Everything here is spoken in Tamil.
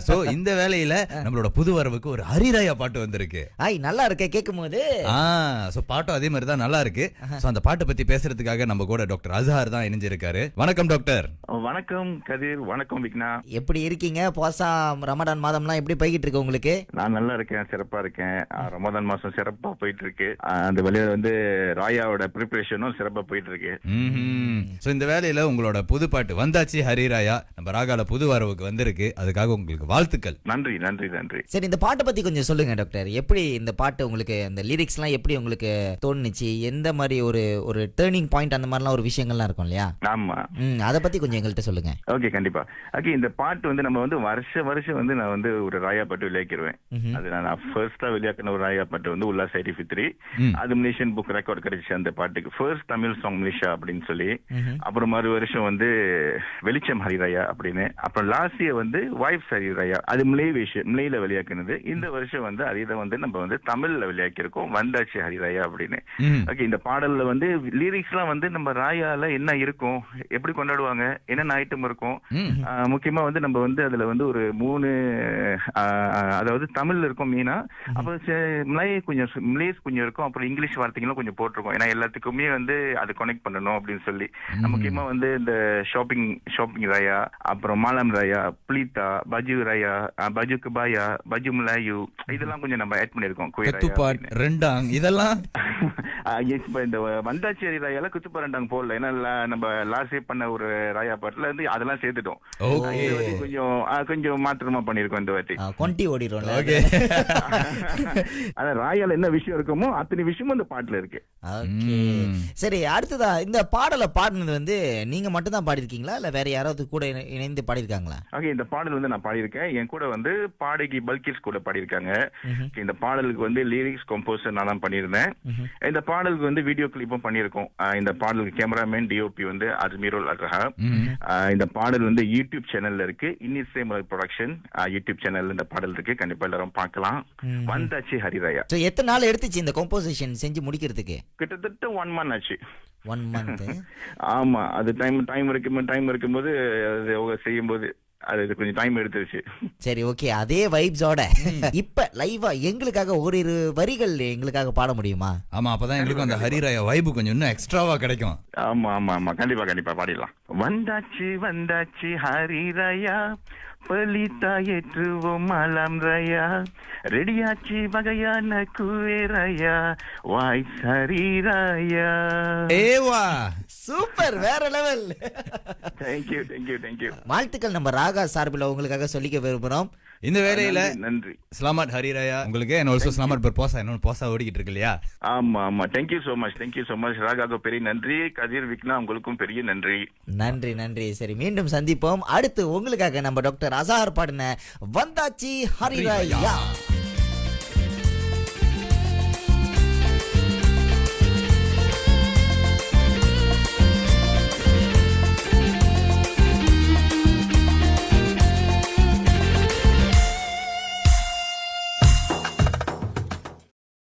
சோ இந்த வேளையில நம்மளோட புது வரவுக்கு ஒரு ஹரிராயா பாட்டு வந்திருக்கு. நல்லா இருக்கே கேட்கும்போது. சோ பாட்டும் அதே மாதிரி தான் நல்லா இருக்கு. சோ அந்த பாட்டை பத்தி பேசுறதுக்காக நம்ம கூட டாக்டர் அஸ்ஹார் தான் இணைஞ்சிருக்காரு. வணக்கம் டாக்டர். வணக்கம் கதிர், வணக்கம் விக்னா. எப்படி இருக்கீங்க? போசா ரமடான் மாதம்லாம் எப்படி போய்கிட்டு இருக்கு உங்களுக்கு? நான் நல்லா இருக்கேன், சிறப்பா இருக்கேன். ரமதான் மாசம் சிறப்பா போயிட்டு இருக்கு. அந்த வழியில வந்து ராயாவோட ப்ரிப்பரேஷனும் சிறப்பா போயிட்டு இருக்கு. சோ இந்த வேளையில உங்களோட புது பாட்டு வந்தாச்சு ஹரிராயா நம்ம ராகால புது வரவுக்கு வந்திருக்கு. அதுக்காக உங்களுக்கு வாழ்த்துக்கள். நன்றி நன்றி நன்றி. சரி, இந்த பாட்டை பத்தி கொஞ்சம் சொல்லுங்க டாக்டர். எப்படி இந்த பாட்டு உங்களுக்கு, இந்த லிரிக்ஸ் எல்லாம் எப்படி உங்களுக்கு தோணுச்சு? எந்த மாதிரி ஒரு டேர்னிங் பாயிண்ட் அந்த மாதிரிலாம் ஒரு விஷயங்கள்லாம் இருக்கும் இல்லையா? ஆமா, அதை பத்தி கொஞ்சம் எங்கள்கிட்ட சொல்லுங்க. ஓகே, கண்டிப்பா. ஓகே, இந்த பாட்டு வந்து நம்ம வந்து வருஷம் வந்து நான் வந்து ஒரு ராயா பாட்டு வெளியாக்கிடுவேன். அது நான் ஃபர்ஸ்டா வெளியாக்கின ஒரு ராயா பாட்டு வந்து உல்லா சைடி ஃபித்ரி. அது மலேசியன் புக் ரெக்கார்ட் கிடைச்சு அந்த பாட்டுக்கு ஃபர்ஸ்ட் தமிழ் சாங் மலேசியா அப்படின்னு சொல்லி. அப்புறம் மறு வருஷம் வந்து வெளிச்சம் ஹரிராயா அப்படின்னு. அப்புறம் லாஸ்ட் இயர் வந்து வைஃப் ஹரிராயா, அது மிலேயில வெளியாக்குனது. இந்த வருஷம் வந்து அதை வந்து நம்ம வந்து தமிழ்ல வெளியாக்கி இருக்கோம், வந்தாச்சு ஹரிராயா அப்படின்னு. ஓகே, இந்த பாடல்ல வந்து லிரிக்ஸ் எல்லாம் வந்து நம்ம ராயால என்ன இருக்கும், எப்படி கொண்டாடுவாங்க, என்னென்ன ஐட்டம் இருக்கும், முக்கியமா வந்து நம்ம வந்து அதுல வந்து ஒரு 3 அதாவது தமிழ்ல இருக்கும் மீனா, அப்புறம் மலேஸ் கொஞ்சம் இருக்கும், அப்புறம் இங்கிலீஷ் வார்த்தைகளும் கொஞ்சம் போட்டிருக்கோம். ஏன்னா எல்லாத்துக்குமே வந்து அது கனெக்ட் பண்ணணும் அப்படின்னு சொல்லி. முக்கியமா வந்து இந்த ஷாப்பிங் ராயா, அப்புறம் மாலம் ராயா, புலித்தா, பஜு ராயா, பஜு கபாயா, பஜு மலாயு, இதெல்லாம் கொஞ்சம் நம்ம ஆட் பண்ணிருக்கோம். ரெண்டாங் இதெல்லாம் இப்ப இந்த வந்தாச்சேரி ராயால குத்துப்பாரண்டாங்க போடல. ஏன்னா நம்ம லாஸ்ட் பண்ண ஒரு ராயா பாட்டுல இருந்து அதெல்லாம் சேர்த்துட்டோம். கொஞ்சம் மாற்றமா பண்ணிருக்கோம் இந்த வாட்டி. கொண்டி ஓடிடும். அதான் ராயால என்ன விஷயம் இருக்குமோ அத்தனை விஷயமும் அந்த பாட்டுல இருக்கு. சரி, அடுத்ததா இந்த பாடலை பாடினது வந்து நீங்க மட்டும் தான் பாடிருக்கீங்களா, இல்ல வேற யாராவது கூட இணைந்து பாடிருக்காங்களா? ஓகே, இந்த பாடல் வந்து நான் பாடியிருக்கேன். என் கூட வந்து பாடகி பல்கிஸ் கூட பாடியிருக்காங்க. இந்த பாடலுக்கு வந்து லிரிக்ஸ் கம்போசர் நான் தான் பண்ணியிருந்தேன். இந்த பாடலுக்கு வந்து வீடியோ கிளிப்பும் பண்ணியிருக்கோம். இந்த பாடலுக்கு கேமராமேன் டிஓபி வந்து அஜ்மீருல் அட்ரஹா. இந்த பாடல் வந்து யூடியூப் சேனல்ல இருக்கு, இன்னிசை மலர் ப்ரொடக்ஷன் யூடியூப் சேனல்ல இந்த பாடல் இருக்கு. கண்டிப்பா எல்லாரும் பார்க்கலாம். வந்தாச்சு ஹரிராயா. எத்தனை நாள் எடுத்துச்சு இந்த கம்போசிஷன் செஞ்சு முடிக்கிறதுக்கு? கிட்டத்தட்ட 1 month ஆச்சு. 1 month? ஆமா, அது டைம் இருக்கும்போது செய்யும் போது அது கொஞ்சம் டைம் எடுத்துருச்சு. சரி, ஓகே. அதே வைப்ஸோட இப்ப லைவா எங்களுக்காக ஒரு வரிகள் எங்களுக்காக பாட முடியுமா? ஆமா, அப்பதான் எங்களுக்கு அந்த ஹரிராயா வைப் கொஞ்சம் இன்னும் எக்ஸ்ட்ராவா கிடைக்கும். ஆமா ஆமா ஆமா, கண்டிப்பா பாடிடலாம். வந்தாச்சு ஹரிராயா, பலித்தா ஏற்றுவோம் மாலாம் ராயா, ரெடியாச்சு வகையான குவேராயா, வாய் ஹரிராயா. ஏவா, சூப்பர், வேற லெவல். தேங்க்யூ. வாழ்த்துக்கள் நம்ம ராகா சார்பில் உங்களுக்காக சொல்லிக்க விரும்புறோம். இந்த வேளையில நன்றி. ஸ்லாமட் ஹரிராயா உங்களுக்கு. and also ஸ்லாமட் per போசா, இன்னொரு போசா ஓடிக்கிட்டு இருக்கு இல்லையா? ஆமா, தேங்க்யூ சோ மச் ராகாக்கு பெரிய நன்றி. கதிர், விக்னா உங்களுக்கும் பெரிய நன்றி. நன்றி. சரி, மீண்டும் சந்திப்போம். அடுத்து உங்களுக்காக நம்ம டாக்டர் அஸ்ஹார் பாடின வந்தாச்சி ஹரிராயா.